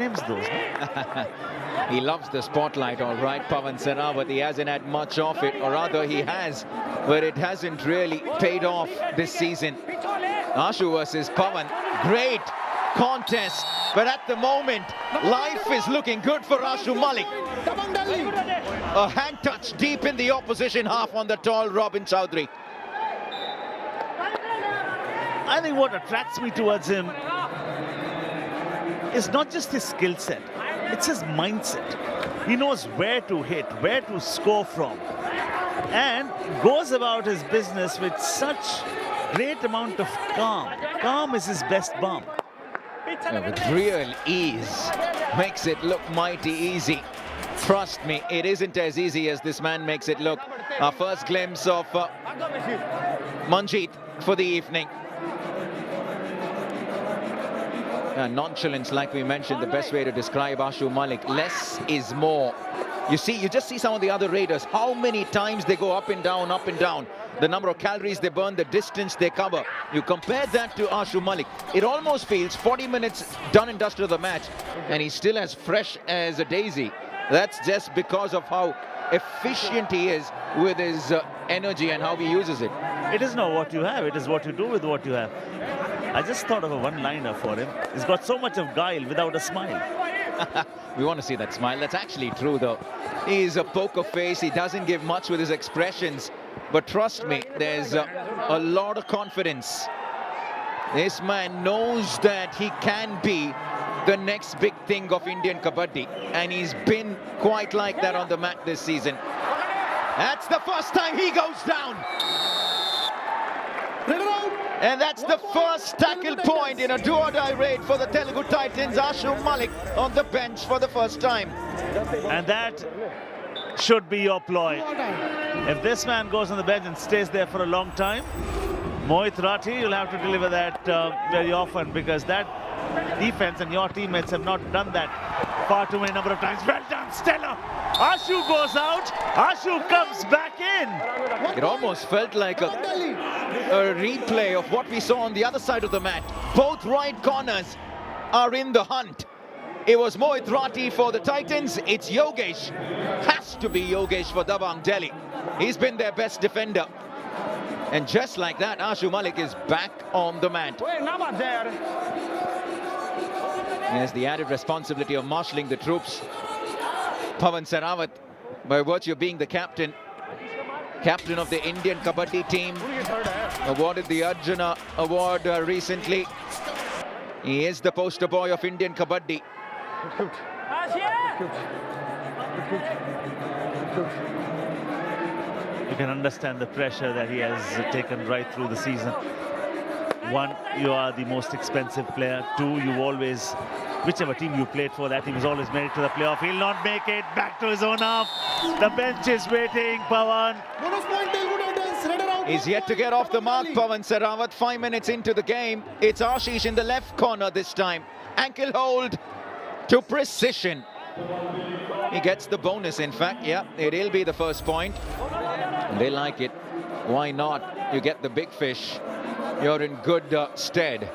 names those, no? He loves the spotlight, all right, Pawan Sehrawat. He hasn't had much of it, or rather he has, but it hasn't really paid off this season. Ashu versus Pawan, great contest, but at the moment, life is looking good for Ashu Malik. Dabang Delhi. A hand touch deep in the opposition half on the tall Robin Chowdhury. I think what attracts me towards him is not just his skill set, it's his mindset. He knows where to hit, where to score from, and goes about his business with such great amount of calm. Calm is his best balm. With real ease, makes it look mighty easy. Trust me, it isn't as easy as this man makes it look. Our first glimpse of Manjeet for the evening. Nonchalance, like we mentioned, the best way to describe Ashu Malik. Less is more. You just see some of the other raiders, how many times they go up and down, the number of calories they burn, the distance they cover. You compare that to Ashu Malik, it almost feels 40 minutes done and dusted of the match, and he's still as fresh as a daisy. That's just because of how efficient he is with his energy and how he uses it. It is not what you have, it is what you do with what you have. I just thought of a one-liner for him. He's got so much of guile without a smile. We want to see that smile. That's actually true, though. He's a poker face. He doesn't give much with his expressions. But trust me, there's a lot of confidence. This man knows that he can be the next big thing of Indian Kabaddi. And he's been quite like that on the mat this season. That's the first time he goes down. And that's the first tackle point in a do-or-die raid for the Telugu Titans. Ashu Malik on the bench for the first time. And that should be your ploy. If this man goes on the bench and stays there for a long time, Mohit Rathi, you'll have to deliver that very often, because that defense and your teammates have not done that far too many number of times. Well done, Stella. Ashu goes out. Ashu comes back in. It almost felt like a replay of what we saw on the other side of the mat. Both right corners are in the hunt. It was Mohit Rathi for the Titans. It's Yogesh. Has to be Yogesh for Dabang Delhi. He's been their best defender. And just like that, Ashu Malik is back on the mat. He has the added responsibility of marshalling the troops. Pawan Sehrawat, by virtue of being the captain of the Indian Kabaddi team, awarded the Arjuna Award recently. He is the poster boy of Indian Kabaddi. You can understand the pressure that he has taken right through the season. One, you are the most expensive player. Two, you always, whichever team you played for, that team is always made it to the playoff. He'll not make it. Back to his own half. The bench is waiting. Pawan. Bonus point, Telugu Titans. Raider out. He's yet to get off the mark, Pawan Sehrawat. 5 minutes into the game. It's Ashish in the left corner this time. Ankle hold to precision. He gets the bonus, in fact. Yeah, it'll be the first point. They like it. Why not? You get the big fish. You're in good stead.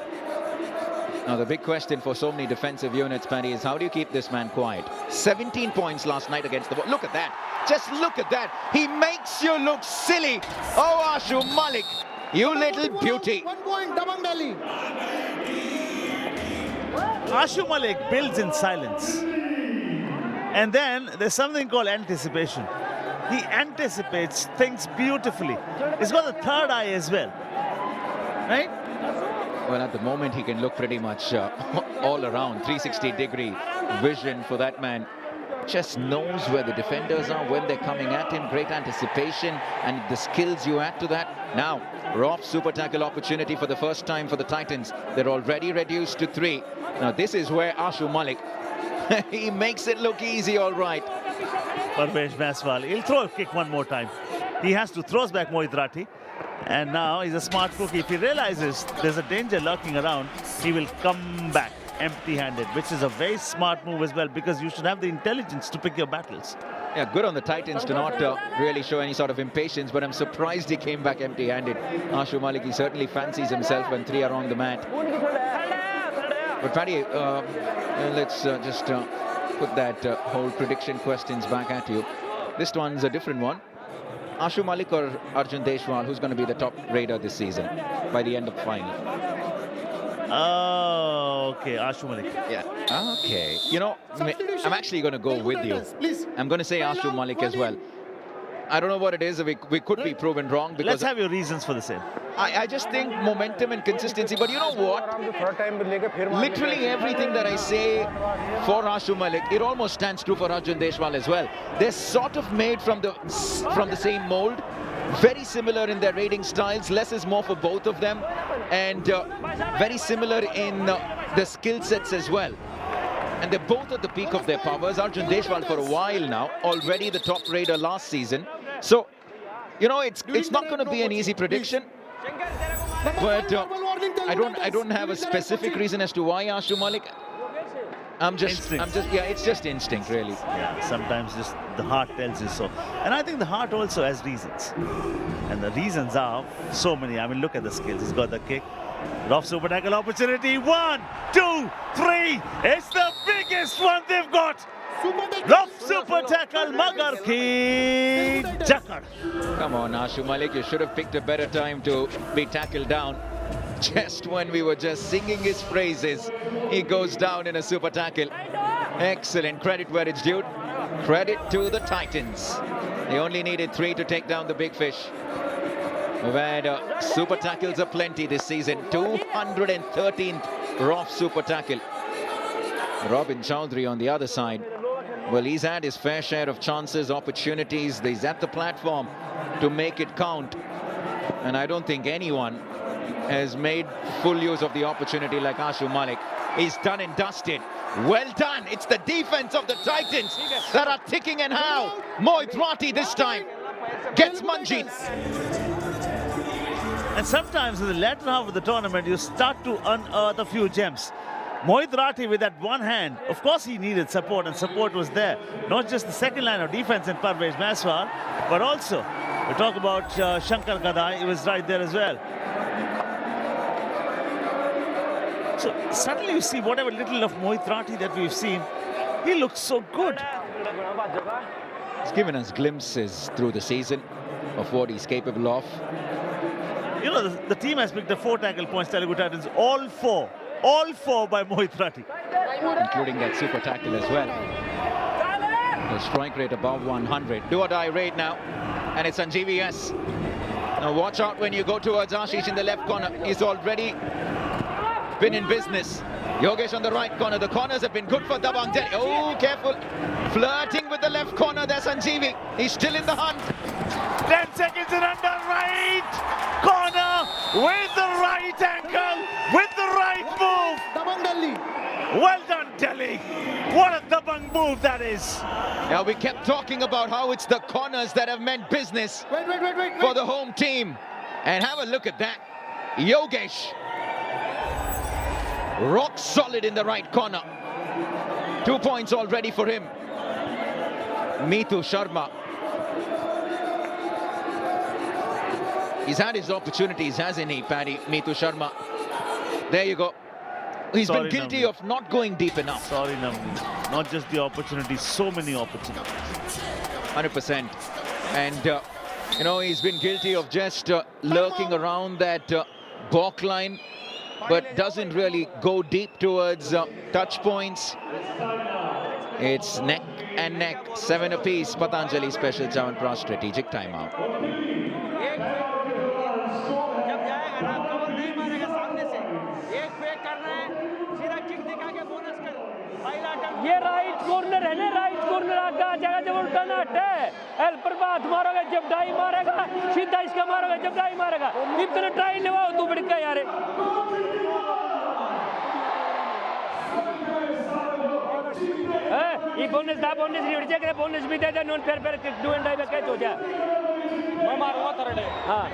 Now, the big question for so many defensive units, Paddy, is how do you keep this man quiet? 17 points last night against the... Look at that. Just look at that. He makes you look silly. Oh, Ashu Malik, you little beauty. 1 point, Dabang Delhi. Ashu Malik builds in silence. And then there's something called anticipation. He anticipates things beautifully. He's got the third eye as well. Right? Well, at the moment, he can look pretty much all around. 360-degree vision for that man. Just knows where the defenders are, when they're coming at him. Great anticipation, and the skills you add to that. Now, Roth super tackle opportunity for the first time for the Titans. They're already reduced to 3. Now, this is where Ashu Malik, he makes it look easy, all right. Parvesh Maswal, he'll throw a kick one more time. He has to, throws back Mohit Rathi. And now he's a smart cookie. If he realizes there's a danger lurking around, he will come back empty-handed, which is a very smart move as well, because you should have the intelligence to pick your battles. Yeah, good on the Titans to not really show any sort of impatience, but I'm surprised he came back empty-handed. Ashu Malik, he certainly fancies himself when 3 are on the mat. But Paddy, let's just put that whole prediction questions back at you. This one's a different one. Ashu Malik or Arjun Deshwal, who's going to be the top raider this season by the end of the final? Oh, okay, Ashu Malik. Yeah. Okay. You know, I'm actually going to go with you. I'm going to say Ashu Malik as well. I don't know what it is. We could be proven wrong because Let's have your reasons for the same. I just think momentum and consistency. But you know what? Literally everything that I say for Ashu Malik, it almost stands true for Arjun Deshwal as well. They're sort of made from the same mold. Very similar in their raiding styles. Less is more for both of them. And very similar in the skill sets as well. And they're both at the peak of their powers. Arjun Deshwal for a while now, already the top raider last season. So, you know, it's not going to be an easy prediction. But I don't have a specific reason as to why Ashu Malik. It's just instinct, really. Yeah, sometimes just the heart tells you so. And I think the heart also has reasons. And the reasons are so many. I mean, look at the skills. He's got the kick. Rough super tackle opportunity. 1, 2, 3. It's the biggest one they've got. Rough super tackle. Magar ki jakar. Come on, Ashu Malik, you should have picked a better time to be tackled down. Just when we were just singing his praises, he goes down in a super tackle. Excellent. Credit where it's due. Credit to the Titans. They only needed 3 to take down the big fish. We've had super tackles aplenty this season. 213th rough super tackle. Robin Chowdhury on the other side. Well, he's had his fair share of chances, opportunities. He's at the platform to make it count. And I don't think anyone has made full use of the opportunity like Ashu Malik. He's done and dusted. Well done. It's the defense of the Titans that are ticking and how. Mohit Rathi this time gets manjit. And sometimes in the latter half of the tournament, you start to unearth a few gems. Mohit Rathi with that one hand, of course he needed support, and support was there. Not just the second line of defense in Parvez Maswar, but also, we talk about Shankar Kadai, he was right there as well. So suddenly you see whatever little of Mohit Rathi that we've seen, he looks so good. He's given us glimpses through the season of what he's capable of. You know, the team has picked the 4 tackle points, Telugu Titans, all four by Mohit Rathi. Including that super tackle as well. The strike rate above 100. Do or die rate now. And it's Sanjeevi, yes. Now watch out when you go towards Ashish in the left corner. He's already been in business. Yogesh on the right corner. The corners have been good for Dabang Delhi. Oh, careful. Flirting with the left corner there, Sanjeevi. He's still in the hunt. 10 seconds and under right corner with the right ankle, with the right move. Dabang Delhi. Well done, Delhi. What a Dabang move that is. Now we kept talking about how it's the corners that have meant business Wait. for the home team. And have a look at that. Yogesh. Rock solid in the right corner. 2 points already for him. Mithu Sharma. He's had his opportunities, hasn't he, Paddy? Mithu Sharma. There you go. He's been guilty Navneet. of not going deep enough. Sorry, Navneet. Not just the opportunities, so many opportunities. 100%. And, you know, he's been guilty of just lurking around that balk line, but doesn't really go deep towards touch points. It's neck and neck, 7 apiece. Patanjali Special Chyawanprash strategic timeout. ये right corner है ना, right corner आगे आ जाएगा जब उल्टा ना हटे। L पर बात मारोगे जब डाई मारेगा, सीधा इसका मारोगे जब डाई मारेगा। इतना ट्राई नहीं हुआ तू बड़का यार। ये बोनस था, बोनस नहीं उड़ जाएगा, बोनस भी दे दे, नॉन फेयर डू एंड डाई में कैच हो जाए। मैं मारूंगा थर्ड। हाँ।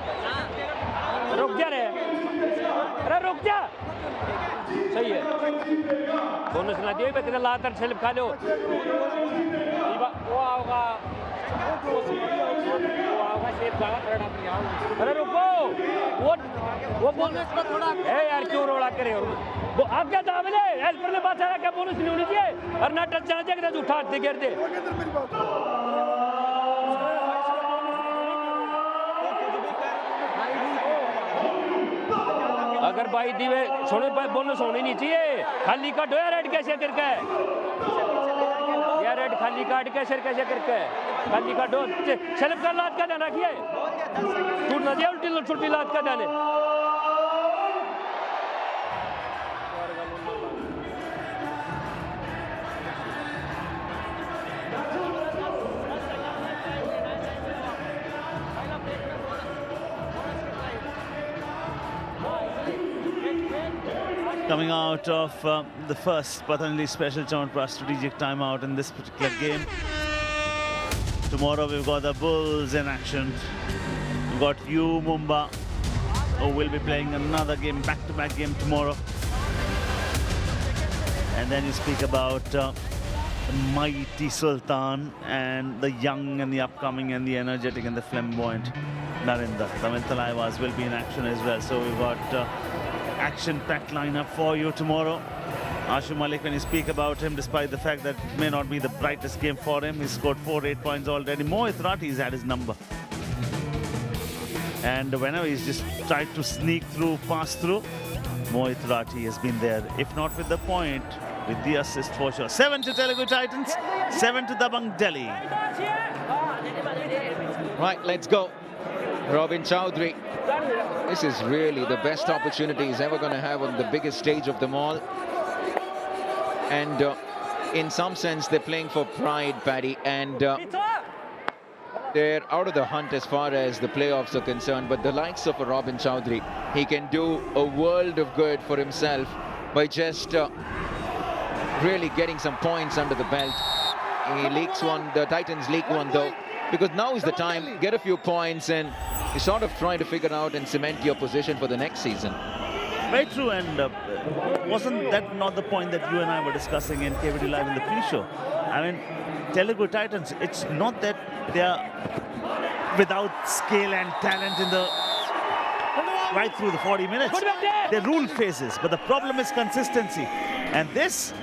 रुक जा रे। अरे रुक जा। सही है। बोनस ना दियो पे तेरा लातर स्लिप खा लो। वो आओगा सेफ जाएगा थर्ड अपनी आओ। अरे रुको वो बोनस का थोड़ा है यार क्यों रोड़ा करे और वो आगे दामले हेल्पर ने बात है क्या बोनस नहीं होनी चाहिए और ना टच जाना चाहिए कि उठा दे गिर दे अगर भाई दीवे सोने पर बोनस होनी नहीं चाहिए खाली काट यार रेड कैसे करके यार रेड खाली काट कैसे करके खाली काटो सेल्फ का लात का देना किए टूट ना जाए उल्टी लात का देने Coming out of the first Patanjali special Chawanpura strategic timeout in this particular game. Tomorrow we've got the Bulls in action. We've got U Mumba, who will be playing another game, back-to-back game tomorrow. And then you speak about the mighty Sultan and the young and the upcoming and the energetic and the flamboyant Narendra. Tamil Talaivas will be in action as well. So we've got action-packed lineup for you tomorrow. Ashu Malik, when you speak about him, despite the fact that it may not be the brightest game for him, he's scored 4-8 points already. Mohit Rathi's had his number. And whenever he's just tried to sneak through, pass through, Mohit Rathi has been there. If not with the point, with the assist for sure. 7 to Telugu Titans, 7 to Dabang Delhi. Right, let's go. Robin Chowdhury. This is really the best opportunity he's ever going to have on the biggest stage of them all. And in some sense, they're playing for pride, Paddy. And they're out of the hunt as far as the playoffs are concerned. But the likes of a Robin Chowdhury, he can do a world of good for himself by just really getting some points under the belt. He leaks one, the Titans leak one though, because now is the time, get a few points and you sort of try to figure out and cement your position for the next season. Very true, and wasn't that not the point that you and I were discussing in KBD Live in the pre-show? I mean, Telugu Titans, it's not that they are without skill and talent in the right through the 40 minutes. They're rule phases, but the problem is consistency. And this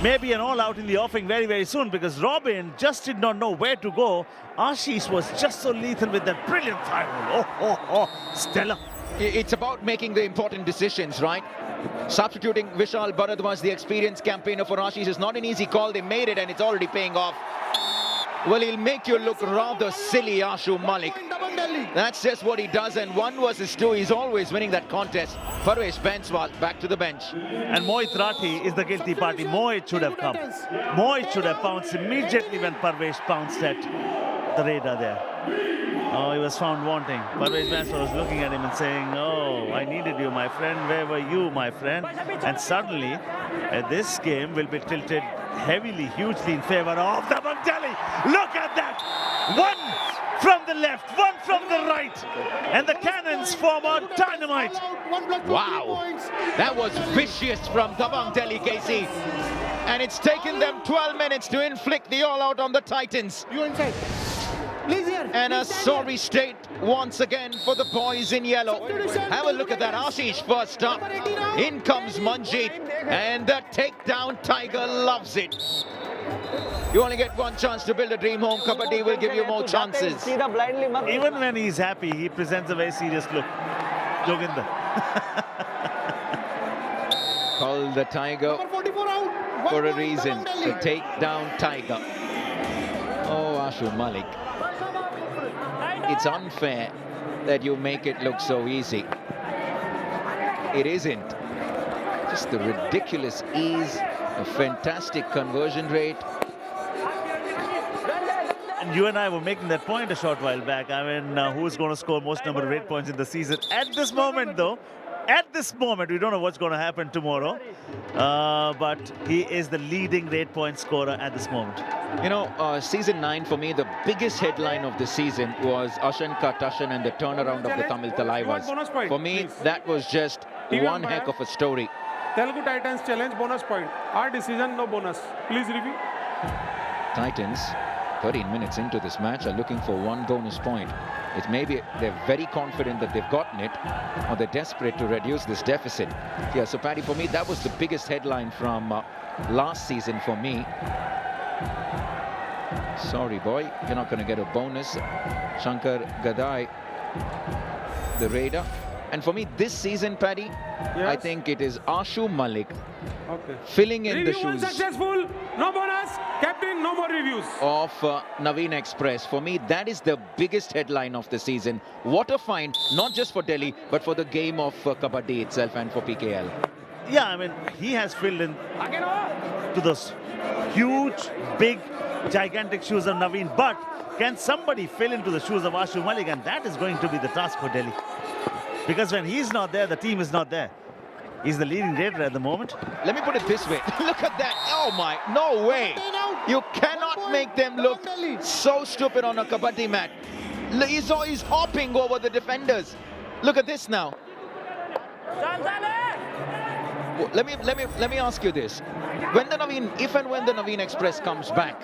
may be an all-out in the offing very, very soon, because Robin just did not know where to go. Ashish was just so lethal with that brilliant thigh roll. Oh, stellar. It's about making the important decisions, right? Substituting Vishal Bharadwaj, the experienced campaigner for Ashish, is not an easy call. They made it and it's already paying off. Well, he'll make you look rather silly, Ashu Malik. That's just what he does, and 1 versus 2, he's always winning that contest. Parvesh Banswal back to the bench. And Mohit Rathi is the guilty party. Mohit should have come. Mohit should have pounced immediately when Parvesh pounced at the radar there. Oh, he was found wanting. Parvesh Banswal was looking at him and saying, oh, I needed you, my friend. Where were you, my friend? And suddenly, this game will be tilted heavily, hugely in favor of Dabang Delhi. Look at that! 1 from the left, 1 from the right. And the cannons form a dynamite. Wow, that was vicious from Dabang Delhi K.C. And it's taken them 12 minutes to inflict the all-out on the Titans. You inside. Please here. And a sorry state once again for the boys in yellow. Have a look at that. Ashish first up. In comes Manjeet. And the takedown Tiger loves it. You only get 1 chance to build a dream home. Kabaddi will give you more chances. Even when he's happy, he presents a very serious look. Joginder. Call the Tiger for a reason. The takedown Tiger. Oh, Ashu Malik. It's unfair that you make it look so easy. It isn't. Just the ridiculous ease, a fantastic conversion rate. And you and I were making that point a short while back. I mean, who's going to score most number of 8 points in the season? At this moment, though, we don't know what's going to happen tomorrow. But he is the leading rate point scorer at this moment. You know, season 9 for me, the biggest headline of the season was Ashanka Tashan and the turnaround of the Tamil Talaivas. For me, that was just one heck of a story. Telugu Titans challenge bonus point. Our decision, no bonus. Please review. Titans, 13 minutes into this match, are looking for 1 bonus point. It's maybe they're very confident that they've gotten it, or they're desperate to reduce this deficit. Yeah, so Paddy, for me, that was the biggest headline from last season for me. Sorry, boy, you're not going to get a bonus. Shankar Gadai, the raider. And for me, this season, Paddy, I think it is Ashu Malik filling in the Review shoes unsuccessful. No bonus. Captain, no more reviews. of Naveen Express. For me, that is the biggest headline of the season. What a find, not just for Delhi, but for the game of Kabaddi itself and for PKL. Yeah, I mean, he has filled in to those huge, big, gigantic shoes of Naveen. But can somebody fill into the shoes of Ashu Malik? And that is going to be the task for Delhi. Because when he's not there, the team is not there. He's the leading raider at the moment. Let me put it this way. Look at that. Oh my, no way. You cannot make them look so stupid on a Kabaddi mat. He's hopping over the defenders. Look at this now. Let me ask you this. If and when the Naveen Express comes back,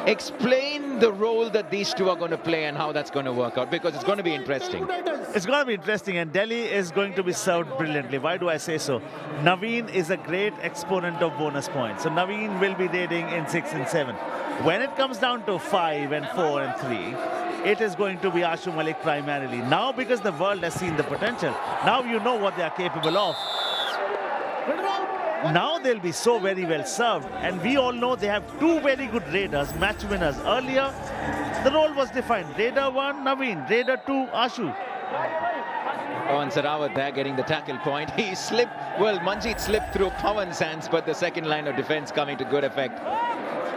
explain the role that these two are going to play and how that's going to work out, because it's going to be interesting. It's going to be interesting, and Delhi is going to be served brilliantly. Why do I say so? Naveen is a great exponent of bonus points. So Naveen will be raiding in 6 and 7. When it comes down to 5 and 4 and 3, it is going to be Ashu Malik primarily. Now, because the world has seen the potential, now you know what they are capable of. Now they'll be so very well served, and we all know they have two very good raiders, match winners. Earlier, the role was defined. Raider 1, Naveen. Raider 2, Ashu. Pawan Sarawat there getting the tackle point. He slipped, well, Manjeet slipped through Pawan's hands, but the second line of defense coming to good effect.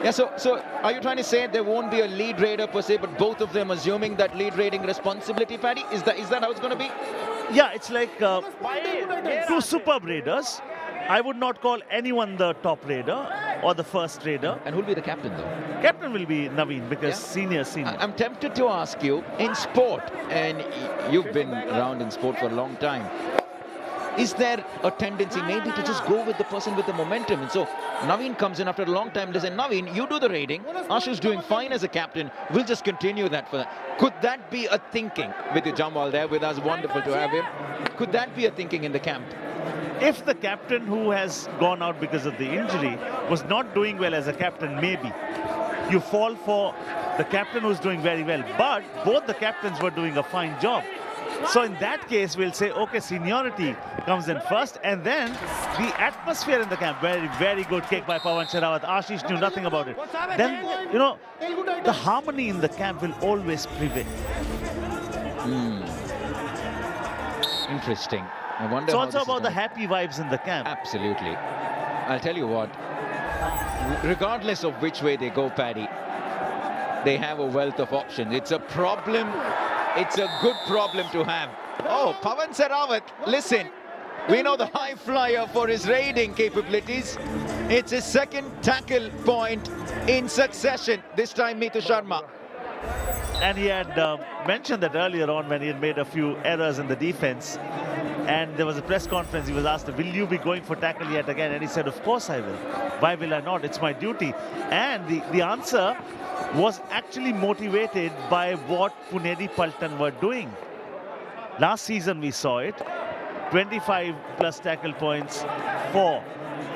Yeah, so are you trying to say there won't be a lead raider per se, but both of them assuming that lead raiding responsibility, Paddy? Is that how it's going to be? Yeah, it's like two superb raiders. I would not call anyone the top raider or the first raider. And who'll be the captain, though? Captain will be Naveen, because senior. I'm tempted to ask you, in sport, and you've been around in sport for a long time, is there a tendency maybe to just go with the person with the momentum? And so Naveen comes in after a long time. Listen, Naveen, you do the raiding. Ashu's doing fine as a captain. We'll just continue that for that. Could that be a thinking with the Jamal there with us? Wonderful to have him. Could that be a thinking in the camp? If the captain who has gone out because of the injury was not doing well as a captain, maybe you fall for the captain who's doing very well. But both the captains were doing a fine job. So in that case, we'll say, okay, seniority comes in first, and then the atmosphere in the camp. Very, very good kick by Pawan Sarawat. Ashish knew nothing about it. Then, you know, the harmony in the camp will always prevail. Interesting. I wonder. It's how also this is about the gonna- happy vibes in the camp. Absolutely. I'll tell you what, regardless of which way they go, Paddy, they have a wealth of options. It's a problem. It's a good problem to have. Oh, Pawan Sarawat, listen. We know the high flyer for his raiding capabilities. It's his second tackle point in succession. This time, Mithu Sharma. And he had mentioned that earlier on when he had made a few errors in the defense. And there was a press conference. He was asked, will you be going for tackle yet again? And he said, of course I will. Why will I not? It's my duty. And the answer was actually motivated by what Puneri Paltan were doing. Last season we saw it. 25 plus tackle points for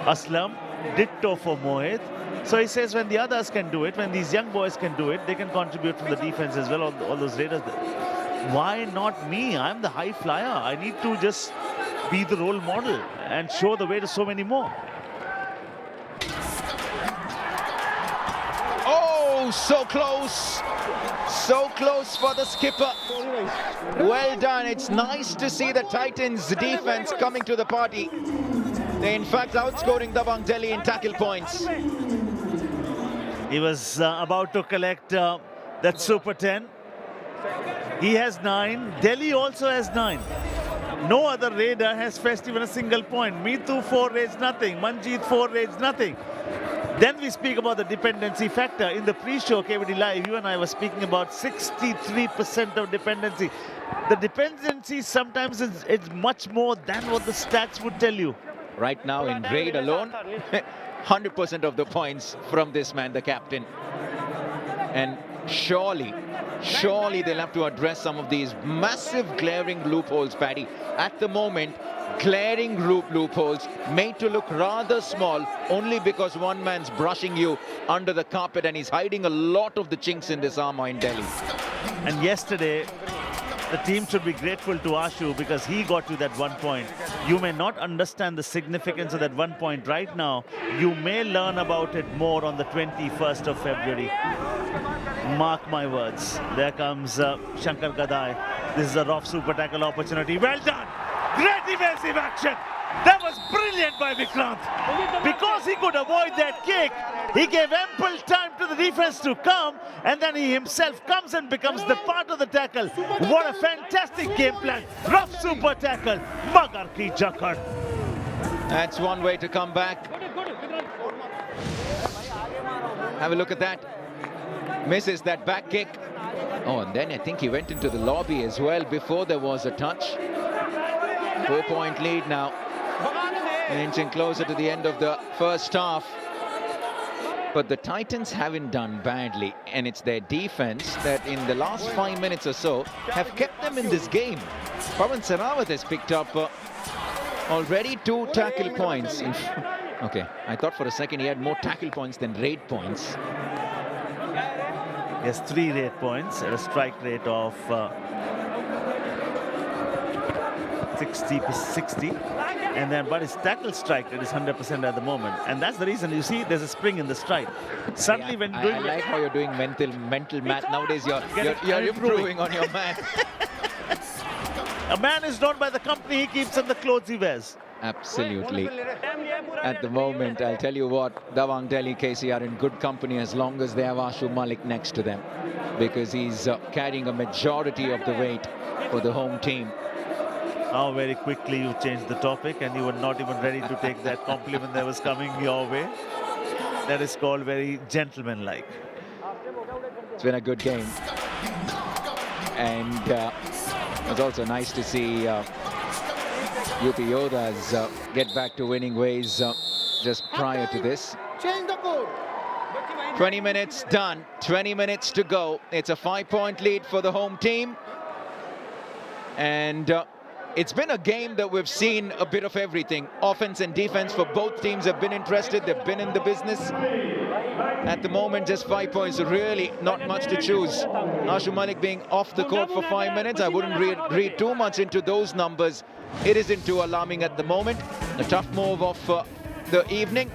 Aslam. Ditto for Mohit. So he says when the others can do it, when these young boys can do it, they can contribute from the defense as well, all those raiders. Why not me? I'm the high flyer. I need to just be the role model and show the way to so many more. Oh, so close. So close for the skipper. Well done. It's nice to see the Titans defense coming to the party. They in fact outscoring Dabang Delhi in tackle points. He was about to collect that Super 10. He has 9. Delhi also has 9. No other raider has fetched even a single point. Mithu 4 raids nothing. Manjeet 4 raids nothing. Then we speak about the dependency factor. In the pre-show KBD Live, you and I were speaking about 63% of dependency. The dependency sometimes is much more than what the stats would tell you. Right now in raid alone, 100% of the points from this man, the captain. And surely they'll have to address some of these massive glaring loopholes, Paddy. At the moment, glaring loopholes made to look rather small only because one man's brushing you under the carpet and he's hiding a lot of the chinks in this armor in Delhi. And yesterday, the team should be grateful to Ashu because he got you that 1 point. You may not understand the significance of that 1 point right now. You may learn about it more on the 21st of February. Mark my words. There comes Shankar Gadai. This is a rough super tackle opportunity. Well done. Great defensive action. That was brilliant by Vikrant. Because he could avoid that kick, he gave ample time to the defense to come, and then he himself comes and becomes the part of the tackle. What a fantastic game plan. Rough super tackle. Magar ki jakad. That's one way to come back. Have a look at that. Misses that back kick. Oh, and then I think he went into the lobby as well before there was a touch. 4-point lead now. Inching closer to the end of the first half. But the Titans haven't done badly, and it's their defense that in the last 5 minutes or so have kept them in this game. Pawan Sehrawat has picked up already 2 tackle points. Okay, I thought for a second he had more tackle points than raid points. He has 3 raid points at a strike rate of 60, and then but his tackle strike rate is 100% at the moment, and that's the reason you see there's a spring in the strike. Suddenly, when doing, I like how you're doing mental math nowadays. You're improving on your math. A man is known by the company he keeps and the clothes he wears. Absolutely. At the moment, I'll tell you what, Dabang Delhi K.C are in good company as long as they have Ashu Malik next to them, because he's carrying a majority of the weight for the home team. How very quickly you changed the topic, and you were not even ready to take that compliment that was coming your way. That is called very gentlemanlike. It's been a good game. And it's also nice to see UP Yodhas get back to winning ways just prior to this. Change the code. 20 minutes done, 20 minutes to go. It's a 5-point lead for the home team. And it's been a game that we've seen a bit of everything. Offense and defense for both teams have been interested. They've been in the business. At the moment, just 5 points, really not much to choose. Ashu Malik being off the court for 5 minutes. I wouldn't read too much into those numbers. It isn't too alarming at the moment. The tough move of the evening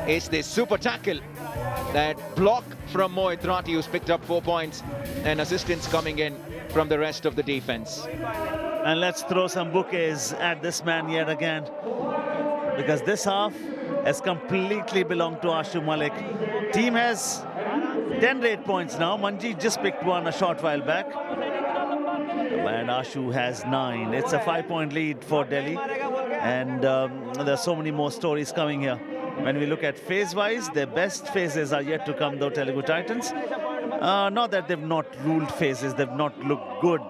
is this super tackle. That block from Mohit Rathi, who's picked up 4 points, and assistance coming in from the rest of the defense. And let's throw some bouquets at this man yet again, because this half has completely belonged to Ashu Malik. Team has 10 raid points now. Manjeet just picked one a short while back, and Ashu has 9. It's a 5-point lead for Delhi, and there's so many more stories coming here. When we look at phase-wise, their best phases are yet to come, though, Telugu Titans. Not that they've not ruled phases, they've not looked good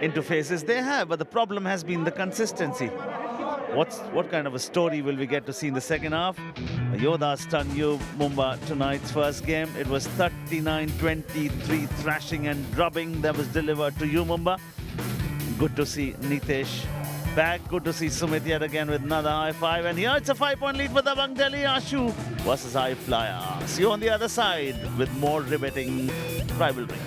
into phases. They have, but the problem has been the consistency. What kind of a story will we get to see in the second half? Yodha stunned you Mumbai tonight's first game. It was 39-23 thrashing and drubbing that was delivered to you Mumbai. Good to see Nitesh back. Good to see Sumit yet again with another high five. And here it's a 5-point lead for Dabang Delhi. Ashu versus High Flyer. See you on the other side with more riveting rivalry.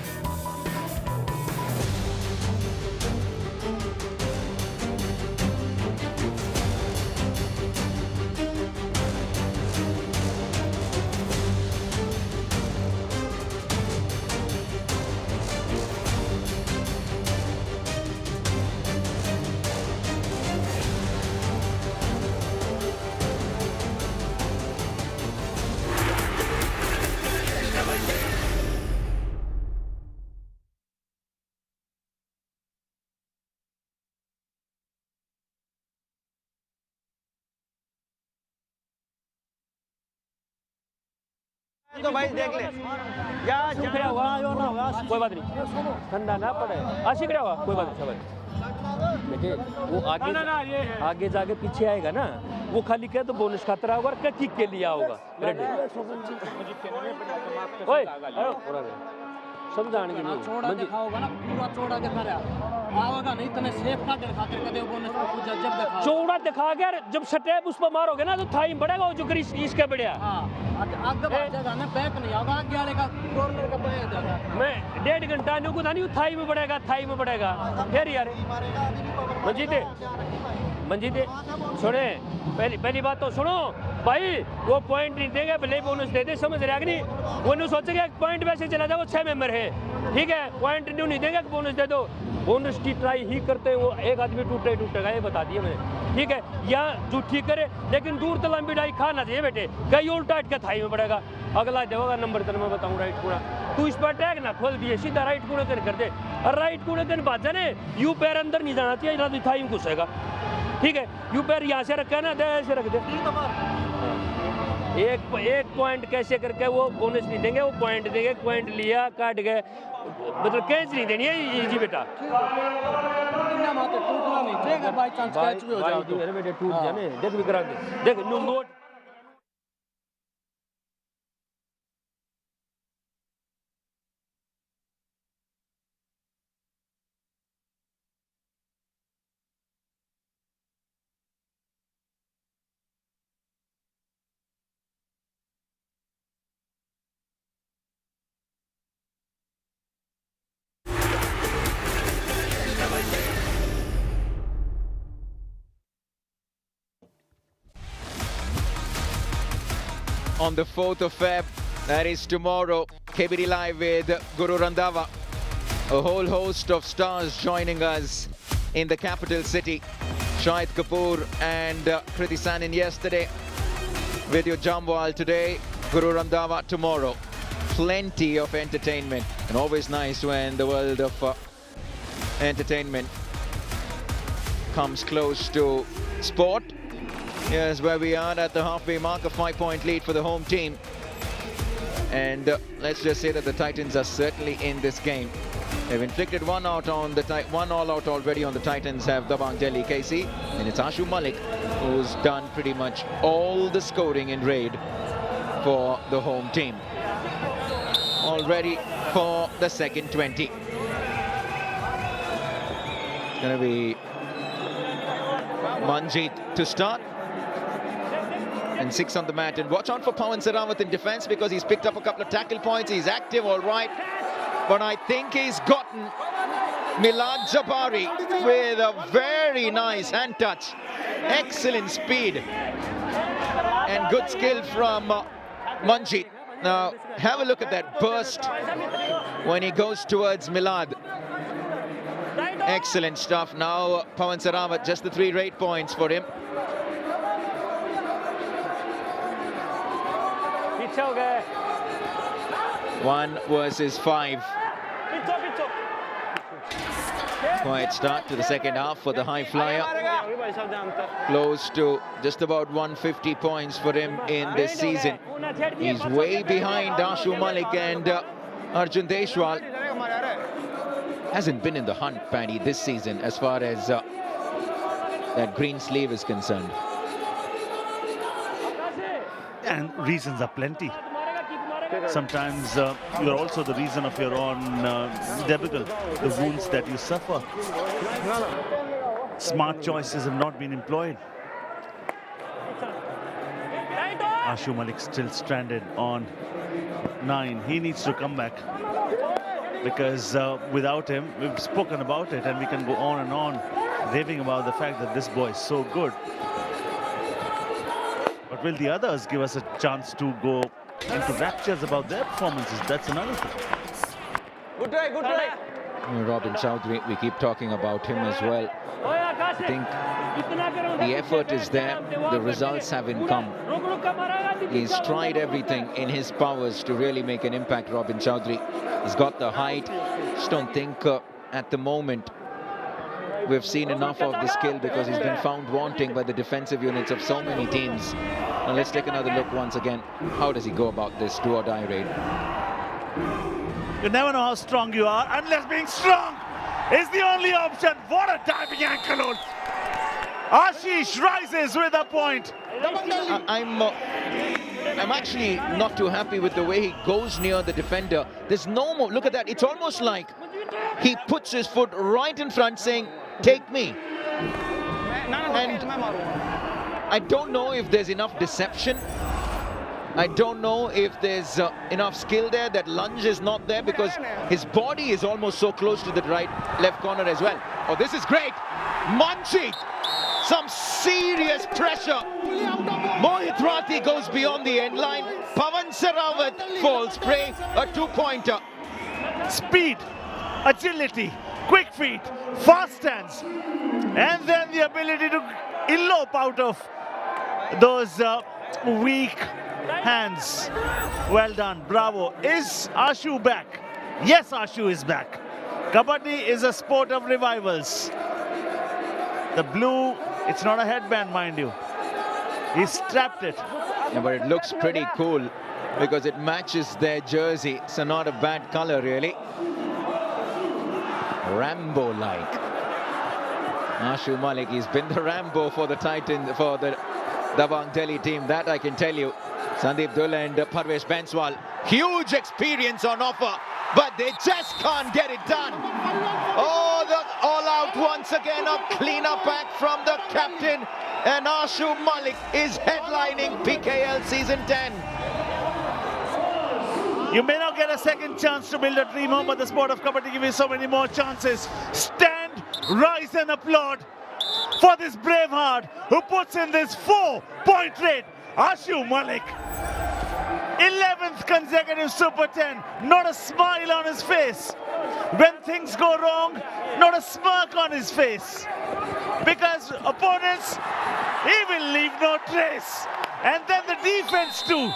तो भाई देख ले या खड़ा हुआ कोई बात नहीं ठंडा ना पड़े आशी खड़ा हुआ कोई बात नहीं देखिए वो आगे जाके पीछे आएगा ना, वो खाली क्या तो बोनस खतरा होगा और क्या किक के लिए होगा रेडी ओए समझाने के लिए छोड़ा दिखाओगा ना, पूरा चौड़ा दिखा रहा आओगा नहीं तने सेफ का खातिर कदे बोनस को कुछ जब दिखा चौड़ा दिखा के जब स्टेप उस पर मारोगे ना तो थाई बढ़ेगा, वो जो करी इसके बढ़िया। हां आगे बढ़ जाएगा ना, बैक नहीं होगा, आगे वाले का कॉर्नर का बढ़ जाएगा। मैं 1.5 घंटा नहीं कुछ नहीं, थाई में बढ़ेगा, थाई में बढ़ेगा फिर यार। मंजीते सुने, पहली बात तो सुनो भाई, वो पॉइंट नहीं देंगे भले बोनस दे दे, समझ रहे नहीं, वो नहीं सोचेगा एक पॉइंट वैसे चला जाए, वो 6 मेंबर है ठीक है, पॉइंट नहीं देंगे बोनस दे दो, बोनस की ट्राई ही करते हैं, वो एक आदमी टूटेगा ये बता दिया मैंने ठीक है, या जो ठीक करे लेकिन दूर तो लंबी डाई खाना चाहिए बेटे, कहीं उल्टा के थाई में पड़ेगा, अगला देगा नंबर तेन मैं बताऊँ राइट कूड़ा, तू इस पर टैग ना खोल दिए, सीधा राइट कूड़े तेन कर दे, और राइट कूड़े तेन बात जाने यू पैर अंदर नहीं जाना चाहिए, ना थाई में घुसेगा ठीक है, यू पैर यहाँ से रखा ना दे ऐसे रख दे, एक पॉइंट कैसे करके वो बोनस नहीं देंगे, वो पॉइंट देंगे, पॉइंट लिया काट गए, मतलब कैच नहीं देनी है जी बेटा, इतना मात्र टूटना नहीं चाहिए, बाय चांस कैच भी हो जाए तो बेटे टूट जाने, देख भी करा दे, देख note On the 4th of Feb, that is tomorrow, Kabaddi Live with Guru Randava. A whole host of stars joining us in the capital city. Shahid Kapoor and Kriti Sanin yesterday. Video Jamwal today, Guru Randava tomorrow. Plenty of entertainment, and always nice when the world of entertainment comes close to sport. Here's where we are at the halfway mark, a 5-point lead for the home team. And let's just say that the Titans are certainly in this game. They've inflicted one all out already on the Titans, have Dabang Delhi K.C. And it's Ashu Malik who's done pretty much all the scoring in raid for the home team. Already for the second 20. It's going to be Manjeet to start. And 6 on the mat, and watch out for Pawan Sarawat in defense because he's picked up a couple of tackle points. He's active, all right, but I think he's gotten Milad Jabari with a very nice hand touch, excellent speed and good skill from Manjeet. Now have a look at that burst when he goes towards Milad. Excellent stuff. Now Pawan Sarawat, just the 3 raid points for him. One versus 5. Quiet start to the second half for the high flyer. Close to just about 150 points for him in this season. He's way behind Ashu Malik and Arjun Deshwal. Hasn't been in the hunt, Paddy, this season as far as that green sleeve is concerned. And reasons are plenty. Sometimes you're also the reason of your own debacle, the wounds that you suffer. Smart choices have not been employed. Ashu Malik still stranded on 9. He needs to come back because without him, we've spoken about it and we can go on and on raving about the fact that this boy is so good. But will the others give us a chance to go into raptures about their performances? That's another thing. Good try, good try. Robin Chowdhury, we keep talking about him as well. I think the effort is there, the results haven't come. He's tried everything in his powers to really make an impact, Robin Chowdhury. He's got the height. Just don't think at the moment we've seen enough of the skill because he's been found wanting by the defensive units of so many teams. Now let's take another look once again. How does he go about this do or die raid? You never know how strong you are unless being strong is the only option. What a diving ankle hold. Ashish rises with a point. I'm actually not too happy with the way he goes near the defender. There's no more. Look at that. It's almost like he puts his foot right in front saying, take me. And I don't know if there's enough deception. I don't know if there's enough skill there. That lunge is not there because his body is almost so close to the left corner as well. Oh, this is great. Manjeet. Some serious pressure. Mohit Rathi goes beyond the end line. Pawan Sehrawat falls prey. A two-pointer. Speed, agility, quick feet, fast hands, and then the ability to elope out of those weak hands. Well done, bravo. Is Ashu back? Yes, Ashu is back. Kabaddi is a sport of revivals. The blue, it's not a headband, mind you. He strapped it. Yeah, but it looks pretty cool because it matches their jersey. So not a bad color, really. Rambo-like. Ashu Malik, he's been the Rambo for the Titans, for the Dabang Delhi team. That I can tell you. Sandeep Dulla and Parvesh Banswal. Huge experience on offer, but they just can't get it done. Oh, the all-out once again. A clean-up act from the captain. And Ashu Malik is headlining PKL Season 10. You may not get a second chance to build a dream home, but the sport of Kabaddi gives you so many more chances. Stand, rise and applaud for this brave heart who puts in this 4-point rate. Ashu Malik, 11th consecutive Super 10. Not a smile on his face. When things go wrong, not a smirk on his face. Because opponents, he will leave no trace. And then the defense too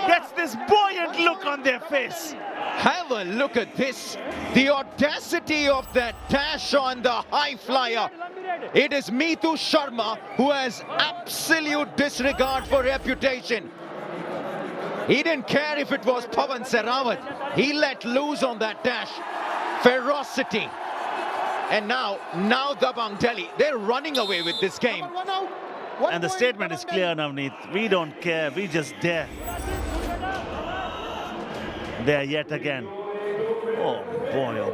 gets this buoyant look on their face. Have a look at this. The audacity of that dash on the high flyer. It is Meetu Sharma who has absolute disregard for reputation. He didn't care if it was Pawan Sehrawat. He let loose on that dash. Ferocity. And now Dabang Delhi, they're running away with this game. And the statement is clear, Navneet. We don't care, we just dare. There yet again. Oh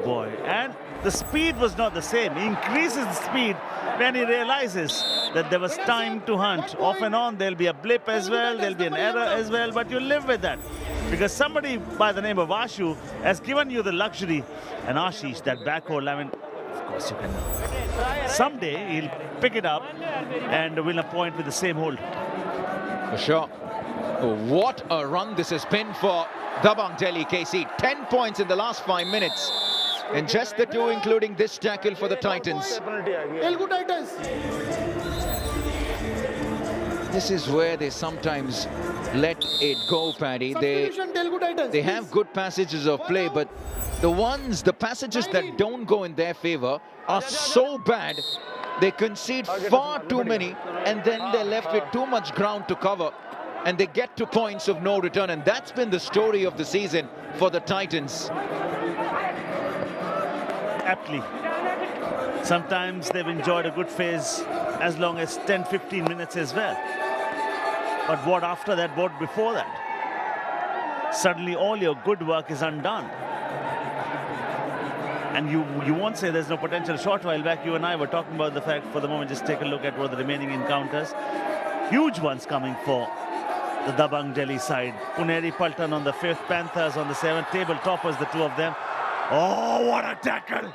boy. And the speed was not the same. He increases the speed when he realizes that there was time to hunt. Off and on, there'll be a blip as well, there'll be an error as well, but you live with that. Because somebody by the name of Ashu has given you the luxury. And Ashish, that backhole, I mean, of course you can. Someday he'll pick it up and win a point with the same hold. For sure. What a run this has been for Dabang Delhi K.C. 10 points in the last 5 minutes. And just the two, including this tackle for the Titans. Telugu Titans. This is where they sometimes let it go, Paddy. Telugu Titans. They have good passages of play, but the passages that don't go in their favor are so bad. They concede far too many, and then they're left with too much ground to cover. And they get to points of no return, and that's been the story of the season for the Titans. Aptly. Sometimes they've enjoyed a good phase as long as 10-15 minutes as well. But what after that, what before that? Suddenly all your good work is undone. And you won't say there's no potential. Short while back, you and I were talking about the fact, for the moment, just take a look at what the remaining encounters. Huge ones coming for the Dabang Delhi side. Puneri Paltan on the 5th, Panthers on the 7th, table toppers, the two of them. Oh, what a tackle!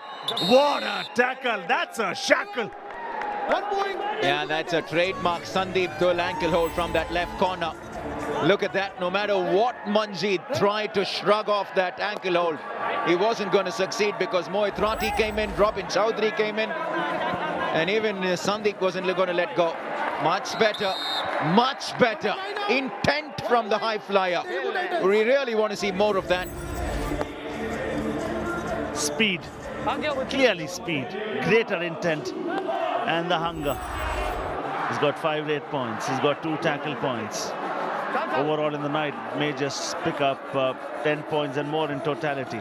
What a tackle! That's a shackle! 1 point. Yeah, that's a trademark Sandeep Dulla ankle hold from that left corner. Look at that. No matter what Manjeet tried to shrug off that ankle hold, he wasn't going to succeed because Mohit Rathi came in, Robin Chowdhury came in, and even Sandeep wasn't going to let go. Much better intent from the high flyer. We really want to see more of that. Speed, clearly speed, greater intent, and the hunger. He's got 5 rate points, he's got 2 tackle points. overall in the night may just pick up 10 points and more in totality.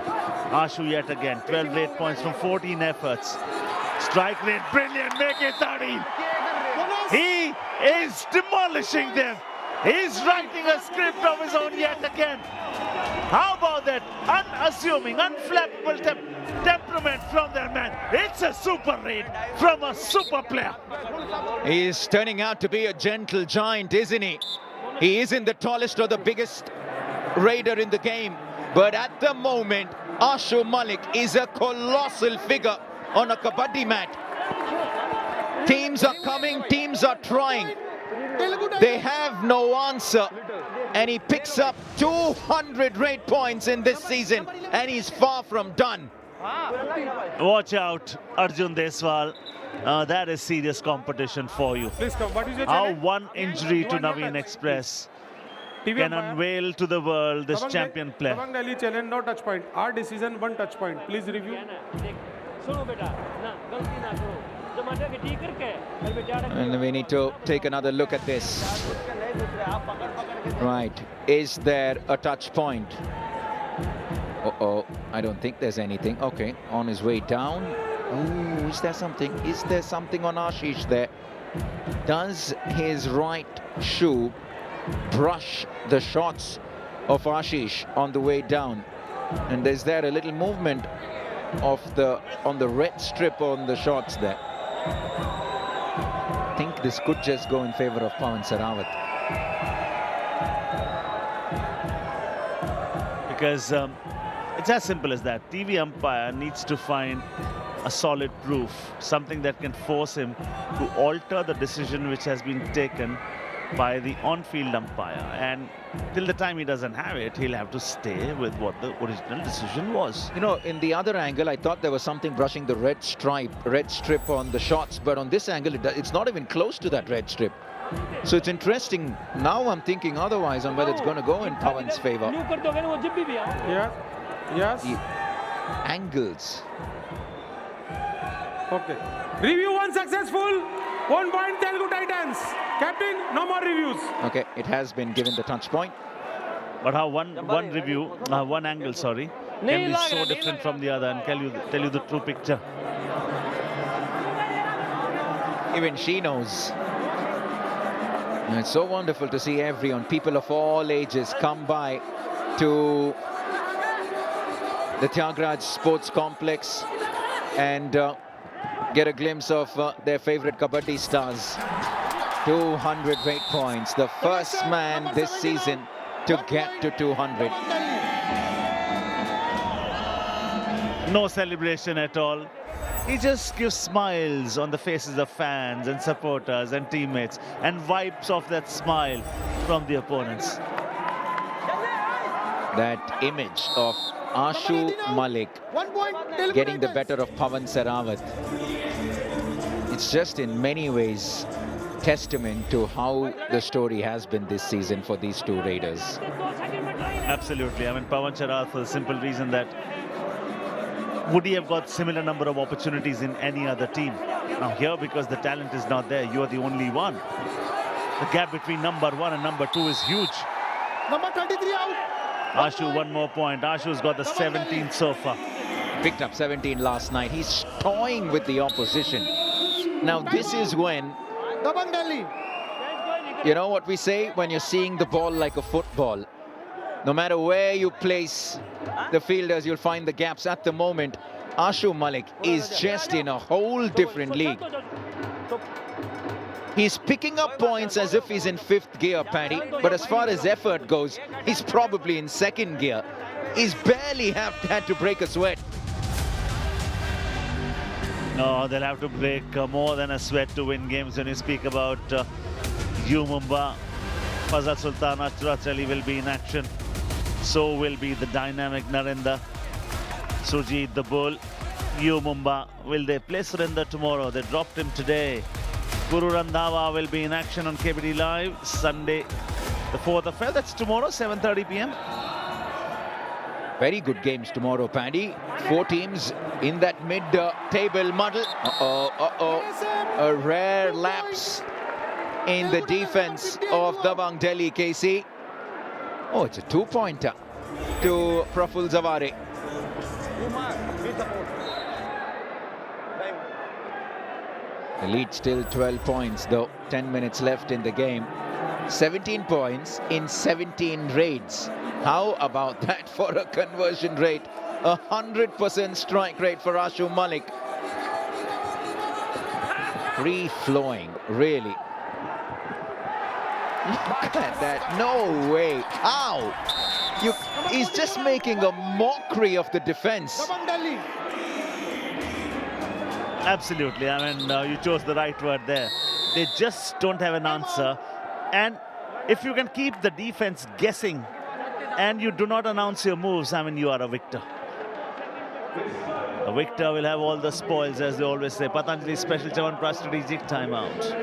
Ashu yet again, 12 points from 14 efforts. Strike rate brilliant, make it 13. He is demolishing them. He's writing a script of his own yet again. How about that unassuming, unflappable temperament from their man? It's a super raid from a super player. He is turning out to be a gentle giant, isn't he? He isn't the tallest or the biggest raider in the game, but at the moment, Ashu Malik is a colossal figure on a Kabaddi mat. Teams are coming, teams are trying. They have no answer. And he picks up 200 raid points in this season, and he's far from done. Watch out, Arjun Deswal. That is serious competition for you. Please come. What is your How challenge? one injury to One Naveen weapon. Express TV can umpire. unveil to the world this Dabang champion player. Dabang Delhi challenge, no touch point. Our decision, 1 touch point. Please review. सुनो बेटा ना गलती ना करो टमाटर के ठीक करके और बेटा And we need to take another look at this. Right, is there a touch point? Uh-oh, I don't think there's anything. Okay, on his way down. Ooh, is there something? Is there something on Ashish there? Does his right shoe brush the shots of Ashish on the way down? And is there a little movement of on the red strip on the shots there? I think this could just go in favor of Pawan Sarawat. Because it's as simple as that. TV umpire needs to find a solid proof, something that can force him to alter the decision which has been taken by the on-field umpire. And till the time he doesn't have it, he'll have to stay with what the original decision was. You know, in the other angle, I thought there was something brushing the red strip on the shots, but on this angle, it's not even close to that red strip. So it's interesting. Now I'm thinking otherwise on whether it's going to go in Pawan's favor. New कर दोगे ना वो जब भी आओ Yes. Yes. The angles. Okay. Review 1 successful. 1 point Telugu Titans. Captain, no more reviews. Okay, it has been given the touch point. But how one review, one angle, sorry, can be so different from the other and tell you the true picture. Even she knows. And it's so wonderful to see everyone, people of all ages, come by to the Tyagaraja Sports Complex and get a glimpse of their favorite Kabaddi stars. 200 rate points, the first man this season to get to 200. No celebration at all. He just gives smiles on the faces of fans and supporters and teammates and wipes off that smile from the opponents. That image of Ashu Malik 1 point Telugu getting the Titans. better of Pawan Sarawat. It's just in many ways testament to how the story has been this season for these two raiders. Absolutely. I mean, Pawan Sarawat, for the simple reason that would he have got similar number of opportunities in any other team? Now here, because the talent is not there, you are the only one. The gap between number 1 and number 2 is huge. Number 33 out. Ashu, one more point. Ashu's got the 17th so far. Picked up 17 last night. He's toying with the opposition. Now this is when, Dabang Delhi. you know what we say, when you're seeing the ball like a football. No matter where you place the fielders, you'll find the gaps. At the moment, Ashu Malik is just in a whole different league. He's picking up points as if he's in 5th gear, Paddy. But as far as effort goes, he's probably in 2nd gear. He's barely had to break a sweat. No, they'll have to break more than a sweat to win games. When you speak about Mumba, Fazal Sultan, Achrat Ali will be in action. So will be the dynamic Narendra. Surjit the Bull, Mumba. Will they play Surendra tomorrow? They dropped him today. Guru Randhawa will be in action on Kabaddi Live Sunday, the 4th of February. That's tomorrow, 7:30 p.m. Very good games tomorrow, Paddy. 4 teams in that mid-table muddle. A rare lapse in the defense of Dabang Delhi K.C. Oh, it's a two-pointer to Praful Zaware. The lead still 12 points, though. 10 minutes left in the game. 17 points in 17 raids. How about that for a conversion rate? 100% strike rate for Ashu Malik. Free-flowing, really. Look at that. No way. How? He's just making a mockery of the defense. Dabang Delhi. Absolutely. I mean, you chose the right word there. They just don't have an answer. And if you can keep the defense guessing and you do not announce your moves, I mean, you are a victor. A victor will have all the spoils, as they always say. Patanjali special Chyawanprash strategic timeout.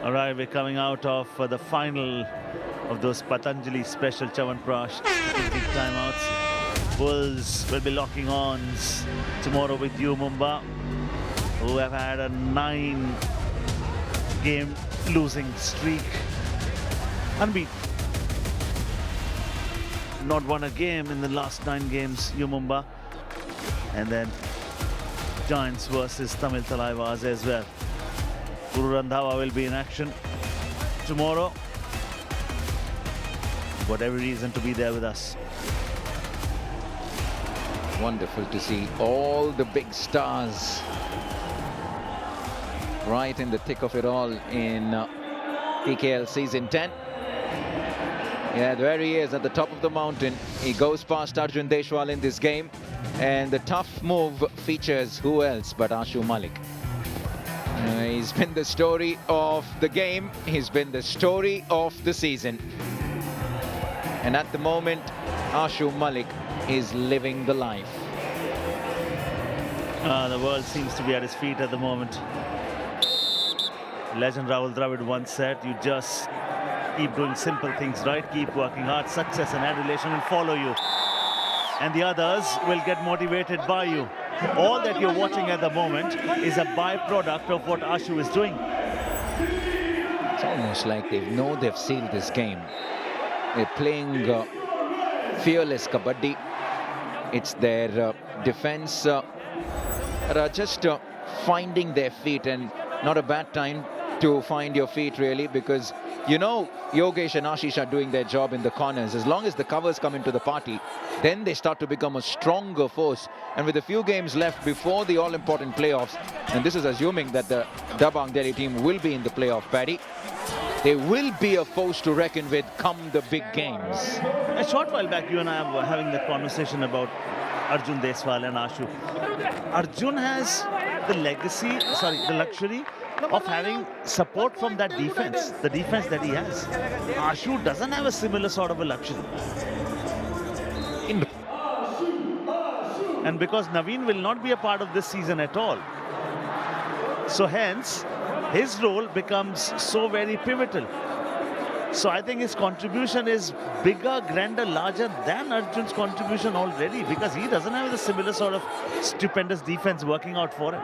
All right, we're coming out of the final of those Patanjali special Chyawanprash strategic timeouts. Bulls will be locking arms tomorrow with you, Mumbai, who have had a 9-game losing streak. Unbeaten. Not won a game in the last 9 games, you Mumbai. And then Giants versus Tamil Talaivas as well. Guru Randhawa will be in action tomorrow. Got every reason to be there with us. Wonderful to see all the big stars right in the thick of it all in PKL Season 10. Yeah, there he is at the top of the mountain. He goes past Arjun Deshwal in this game. And the tough move features who else but Ashu Malik. He's been the story of the game. He's been the story of the season. And at the moment, Ashu Malik is living the life. The world seems to be at his feet at the moment. Legend Rahul Dravid once said, you just keep doing simple things right, keep working hard, success and adulation will follow you. And the others will get motivated by you. All that you're watching at the moment is a byproduct of what Ashu is doing. It's almost like they know they've sealed this game. They're playing fearless Kabaddi. It's their defense that are just finding their feet, and not a bad time to find your feet really, because you know Yogesh and Ashish are doing their job in the corners. As long as the covers come into the party, then they start to become a stronger force. And with a few games left before the all-important playoffs, and this is assuming that the Dabang Delhi team will be in the playoff, Paddy, they will be a force to reckon with come the big games. A short while back, you and I were having the conversation about Arjun Deshwal and Ashu. Arjun has the luxury of having support from that defense, the defense that he has. Ashu doesn't have a similar sort of a luxury. And because Naveen will not be a part of this season at all, so hence his role becomes so very pivotal. So I think his contribution is bigger, grander, larger than Arjun's contribution already, because he doesn't have the similar sort of stupendous defense working out for him.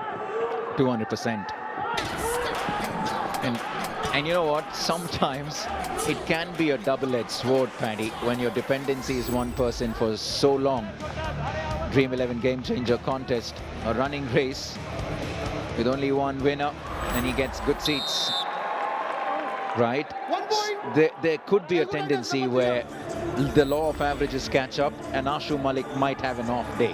200%. And you know what? Sometimes it can be a double-edged sword, Paddy, when your dependency is one person for so long. Dream 11 Game Changer contest, a running race with only one winner, and he gets good seats. Right? 1 point. There could be a tendency where the law of averages catch up and Ashu Malik might have an off day.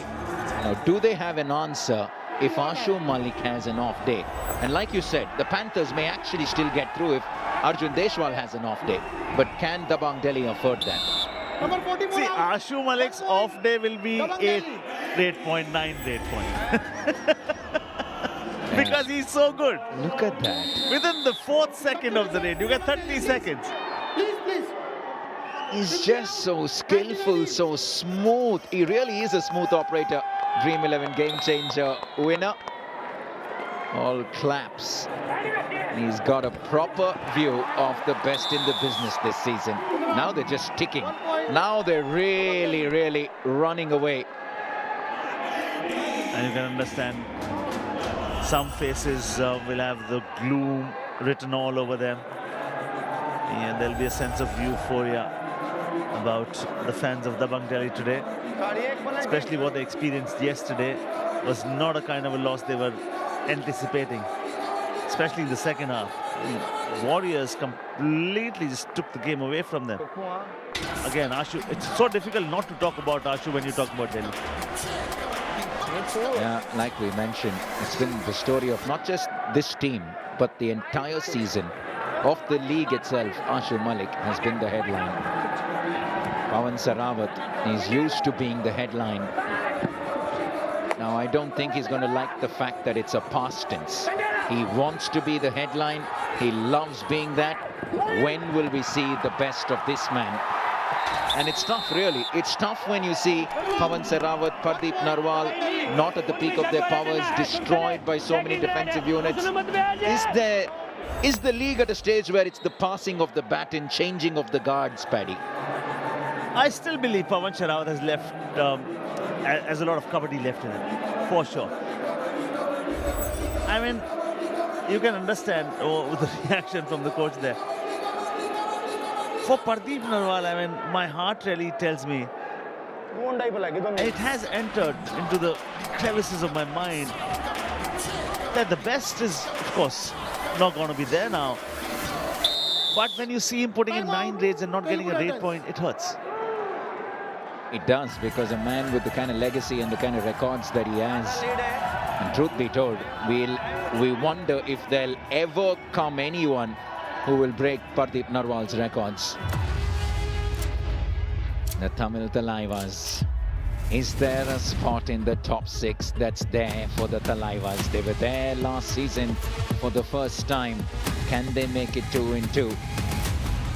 Now, do they have an answer if Ashu Malik has an off day? And like you said, the Panthers may actually still get through if Arjun Deshwal has an off day. But can Dabang Delhi afford that? Number 44 See, out. Ashu Malik's off day will be Dabang 8.9 rate point. Because he's so good. Look at that. Within the 4th second of the raid, you get 30 seconds. Please, please. He's just so skillful, so smooth. He really is a smooth operator. Dream 11 Game Changer winner. All claps. He's got a proper view of the best in the business this season. Now they're just ticking. Now they're really, really running away. And you can understand some faces will have the gloom written all over them. And there'll be a sense of euphoria about the fans of Dabang Delhi today. Especially what they experienced yesterday was not a kind of a loss they were anticipating. Especially in the second half. The Warriors completely just took the game away from them. Again, Ashu, it's so difficult not to talk about Ashu when you talk about Delhi. Yeah, like we mentioned, it's been the story of not just this team, but the entire season of the league itself. Ashu Malik has been the headline. Pawan Sarawat is used to being the headline. Now, I don't think he's going to like the fact that it's a past tense. He wants to be the headline. He loves being that. When will we see the best of this man? And it's tough, really. It's tough when you see Pawan Sarawat, Pardeep Narwal not at the peak of their powers, destroyed by so many defensive units. Is the league at a stage where it's the passing of the baton, changing of the guards, Paddy? I still believe Pawan Sarawat has left, has a lot of Kabaddi left in him, for sure. I mean, you can understand the reaction from the coach there. For Pardeep Narwal, I mean, my heart really tells me, it has entered into the crevices of my mind that the best is, of course, not going to be there now. But when you see him putting in 9 raids and not getting a raid point, it hurts. It does, because a man with the kind of legacy and the kind of records that he has, and truth be told, we wonder if there'll ever come anyone who will break Pardeep Narwal's records. The Tamil Thalaivas. Is there a spot in the top 6 that's there for the Thalaivas? They were there last season for the first time. Can they make it 2-2?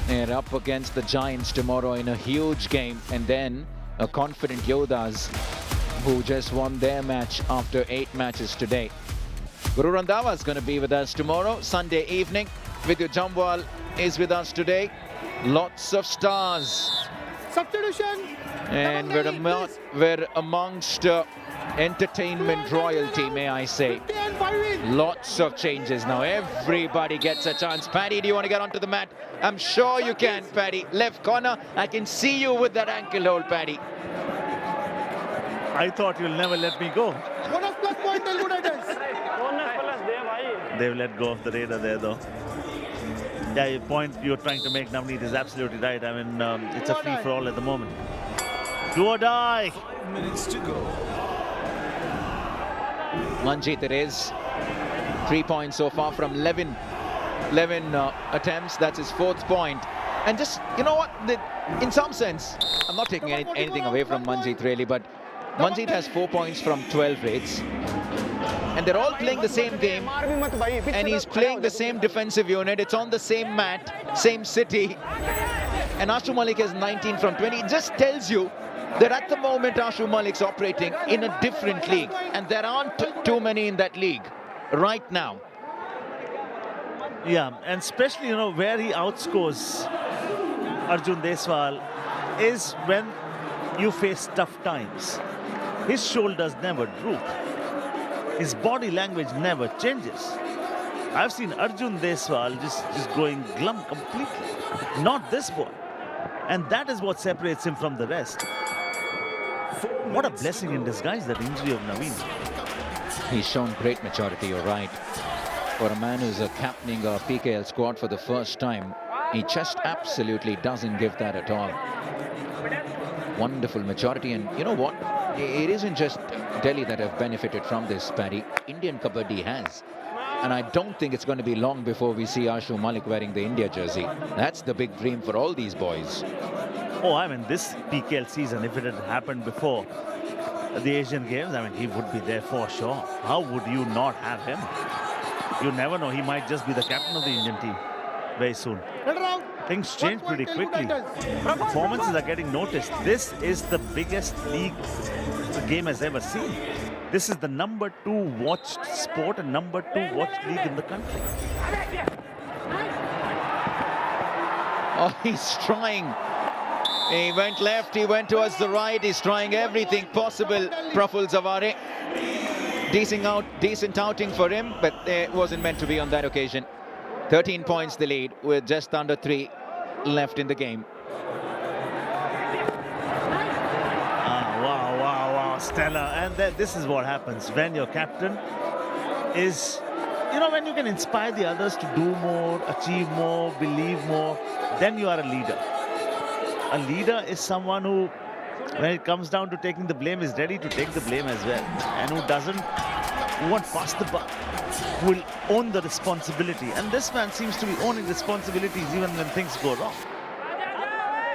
They're up against the Giants tomorrow in a huge game, and then a confident Yodhas who just won their match after 8 matches today. Guru Randhawa is going to be with us tomorrow, Sunday evening. Vidya Jamwal is with us today. Lots of stars. Substitution. And we're amongst entertainment royalty, may I say. Lots of changes now. Everybody gets a chance. Paddy, do you want to get onto the mat? I'm sure you can, Paddy. Left corner. I can see you with that ankle hold, Paddy. I thought you'll never let me go. Bonus plus point, Telugu Titans. They've let go of the raider there, though. Yeah, your point you're trying to make, Navneet, is absolutely right. I mean, it's a free-for-all at the moment. Do or die. 5 minutes to go. Manjeet it is. 3 points so far from 11 attempts. That's his 4th point. And just, you know what, in some sense, I'm not taking anything away from Manjeet really, but Manjeet has 4 points from 12 raids. And they're all playing the same game, and he's playing the same defensive unit. It's on the same mat, same city. And Ashu Malik has 19 from 20. It just tells you that at the moment Ashu Malik's operating in a different league, and there aren't too many in that league right now. Yeah, and especially, where he outscores Arjun Deswal is when you face tough times. His shoulders never droop. His body language never changes. I've seen Arjun Deswal just going glum completely. Not this boy. And that is what separates him from the rest. What a blessing in disguise, that injury of Naveen. He's shown great maturity, you're right. For a man who's captaining a PKL squad for the first time, he just absolutely doesn't give that at all. Wonderful maturity, and you know what? It isn't just Delhi that have benefited from this, Paddy. Indian Kabaddi has. And I don't think it's going to be long before we see Ashu Malik wearing the India jersey. That's the big dream for all these boys. Oh, I mean, this PKL season, if it had happened before the Asian Games, I mean, he would be there for sure. How would you not have him? You never know. He might just be the captain of the Indian team very soon. Things change pretty quickly. Performances are getting noticed. This is the biggest league the game has ever seen. This is the #2 watched sport and #2 watched league in the country. Oh, he's trying. He went left, he went towards the right. He's trying everything possible, Praful Zavare. Decent outing for him, but it wasn't meant to be on that occasion. 13 points the lead with just under 3 left in the game. Wow, stellar. And this is what happens when your captain is, when you can inspire the others to do more, achieve more, believe more, then you are a leader. A leader is someone who, when it comes down to taking the blame, is ready to take the blame as well, and who won't pass the buck, who will own the responsibility. And this man seems to be owning responsibilities even when things go wrong.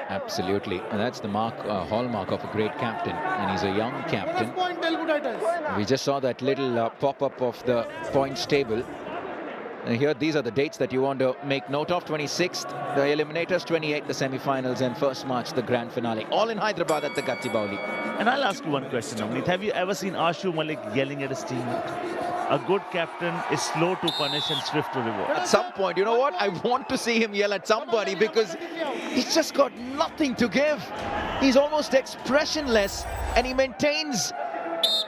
Absolutely, and that's the hallmark of a great captain, and he's a young captain. We just saw that little pop-up of the points table. And here, these are the dates that you want to make note of. 26th, the eliminators, 28th, the semi-finals, and 1st March, the grand finale. All in Hyderabad at the Gachibowli. And I'll ask you one question, Navneet. Have you ever seen Ashu Malik yelling at his teammate? A good captain is slow to punish and swift to reward. At some point, you know what? I want to see him yell at somebody because he's just got nothing to give. He's almost expressionless, and he maintains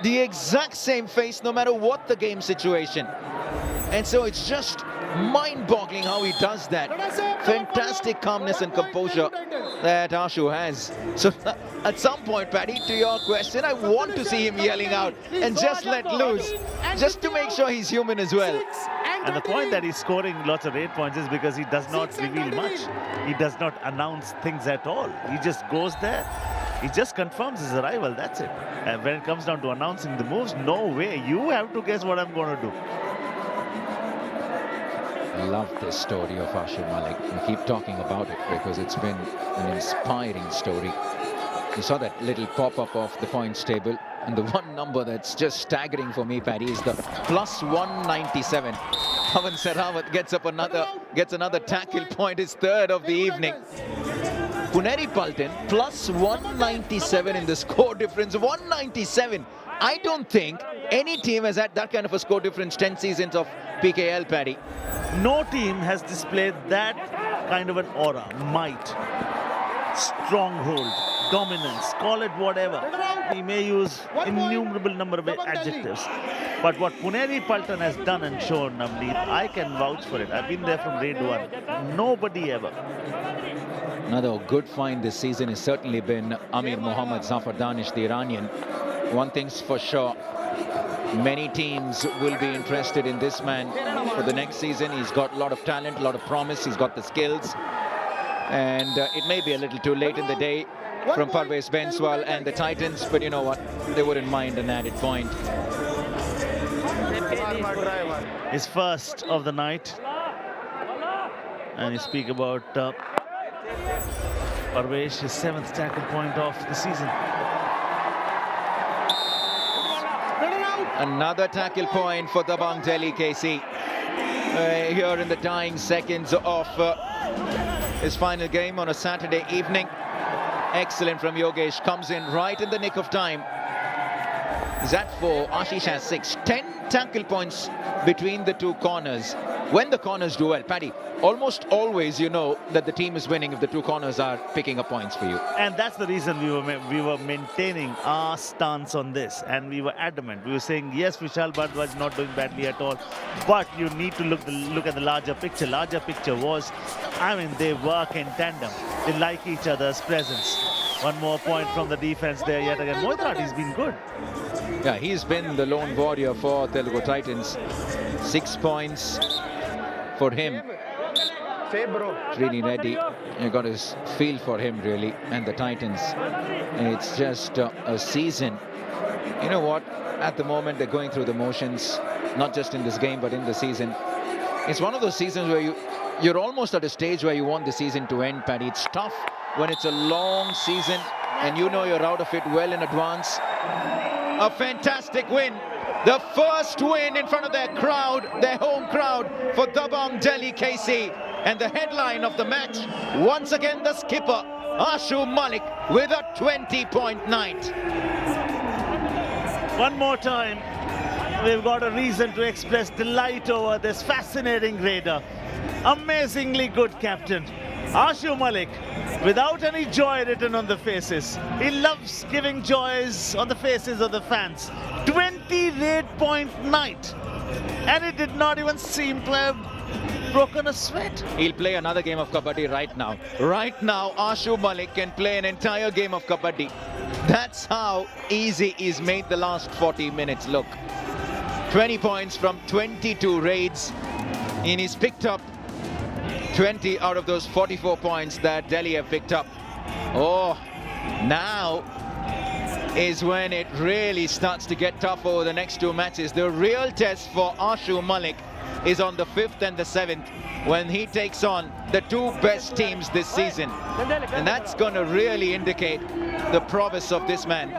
the exact same face no matter what the game situation. And so it's just mind-boggling how he does that. Fantastic calmness and composure that Ashu has. So at some point, Paddy, to your question, I want to see him yelling out and just let loose, just to make sure he's human as well. And the point that he's scoring lots of 8 points is because he does not reveal much. He does not announce things at all. He just goes there. He just confirms his arrival. That's it. And when it comes down to announcing the moves, no way. You have to guess what I'm going to do. I love this story of Ashu Malik. We keep talking about it because it's been an inspiring story. You saw that little pop-up of the points table, and the one number that's just staggering for me, Paddy, is the plus 197. Pawan Sehrawat gets another tackle point, his 3rd of the evening. Puneri Paltan plus 197 in the score difference. 197. I don't think any team has had that kind of a score difference 10 seasons of PKL, Paddy. No team has displayed that kind of an aura, might, stronghold, dominance, call it whatever. He may use innumerable number of adjectives. But what Puneri Paltan has done and shown, Navneet, I can vouch for it. I've been there from grade 1. Nobody ever. Another good find this season has certainly been Amir Mohammad Zafar Danish, the Iranian. One thing's for sure, many teams will be interested in this man for the next season. He's got a lot of talent, a lot of promise. He's got the skills. And it may be a little too late in the day from Parvez Benswal and the Titans, but you know what? They wouldn't mind an added point. His first of the night. And you speak about Parvez, his 7th tackle point of the season. Another tackle point for Dabang Delhi K.C. Here in the dying seconds of his final game on a Saturday evening. Excellent from Yogesh, comes in right in the nick of time. He's at 4, Ashish has 6. 10 tackle points between the two corners. when the corners do well, Paddy, almost always you know that the team is winning if the two corners are picking up points for you. And that's the reason we were maintaining our stance on this, and we were adamant. We were saying, yes, Vishal Bhardwaj is not doing badly at all, but you need to look at the larger picture. Larger picture was, I mean, they work in tandem. They like each other's presence. One more point from the defense there yet again. Mohit Rathi's been good. Yeah, he's been the lone warrior for Telugu Titans. 6 points for him. Srini Reddy, you got his feel for him really, and the Titans. It's just a season. You know what? At the moment, they're going through the motions, not just in this game, but in the season. It's one of those seasons where you're almost at a stage where you want the season to end, Paddy. It's tough when it's a long season and you know you're out of it well in advance. A fantastic win. The first win in front of their crowd, their home crowd, for Dabang Delhi K.C. And the headline of the match, once again the skipper, Ashu Malik, with a 20-point night. One more time, we've got a reason to express delight over this fascinating raider. Amazingly good captain. Ashu Malik, without any joy written on the faces. He loves giving joys on the faces of the fans. 28-point night. And he did not even seem to have broken a sweat. He'll play another game of Kabaddi right now. Right now, Ashu Malik can play an entire game of Kabaddi. That's how easy he's made the last 40 minutes look. 20 points from 22 raids. And he's picked up 20 out of those 44 points that Delhi have picked up. Oh, now is when it really starts to get tough over the next two matches. The real test for Ashu Malik is on the 5th and the 7th, when he takes on the two best teams this season. And that's going to really indicate the prowess of this man.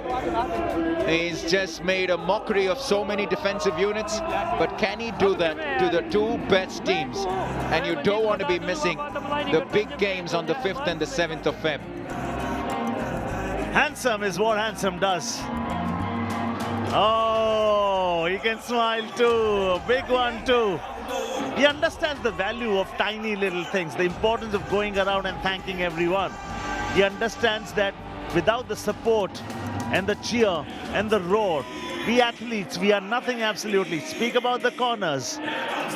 He's just made a mockery of so many defensive units, but can he do that to the two best teams? And you don't want to be missing the big games on the 5th and the 7th of Feb. Handsome is what handsome does. Oh, he can smile too. A big one too. He understands the value of tiny little things, the importance of going around and thanking everyone. He understands that without the support and the cheer and the roar, we athletes, we are nothing absolutely. Speak about the corners.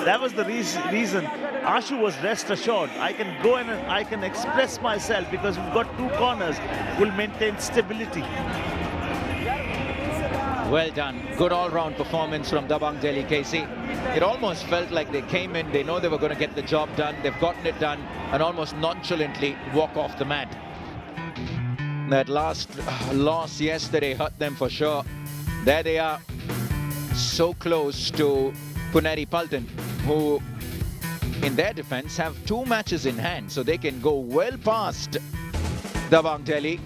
That was the reason Ashu was rest assured. I can go in and I can express myself because we've got two corners. We'll maintain stability. Well done. Good all-round performance from Dabang Delhi K.C. It almost felt like they came in, they know they were going to get the job done, they've gotten it done, and almost nonchalantly walk off the mat. That last loss yesterday hurt them for sure. There they are, so close to Puneri Paltan, who, in their defense, have 2 matches in hand, so they can go well past Dabang Delhi,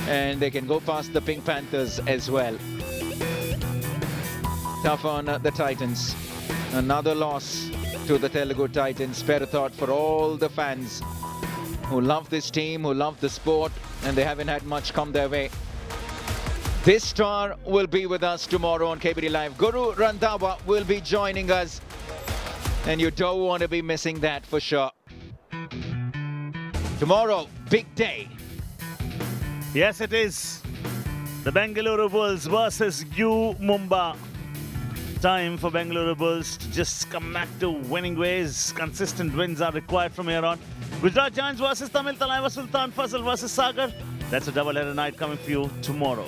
and they can go past the Pink Panthers as well. Tough on the Titans. Another loss to the Telugu Titans. Spare a thought for all the fans who love this team, who love the sport, and they haven't had much come their way. This star will be with us tomorrow on Kabaddi Live. Guru Randhawa will be joining us, and you don't want to be missing that for sure. Tomorrow, big day. Yes, it is. The Bengaluru Bulls versus U Mumbai. Time for Bengaluru Bulls to just come back to winning ways. Consistent wins are required from here on. Gujarat Giants versus Tamil Talai Sultan Fasal versus Sagar. That's a double-header night coming for you tomorrow.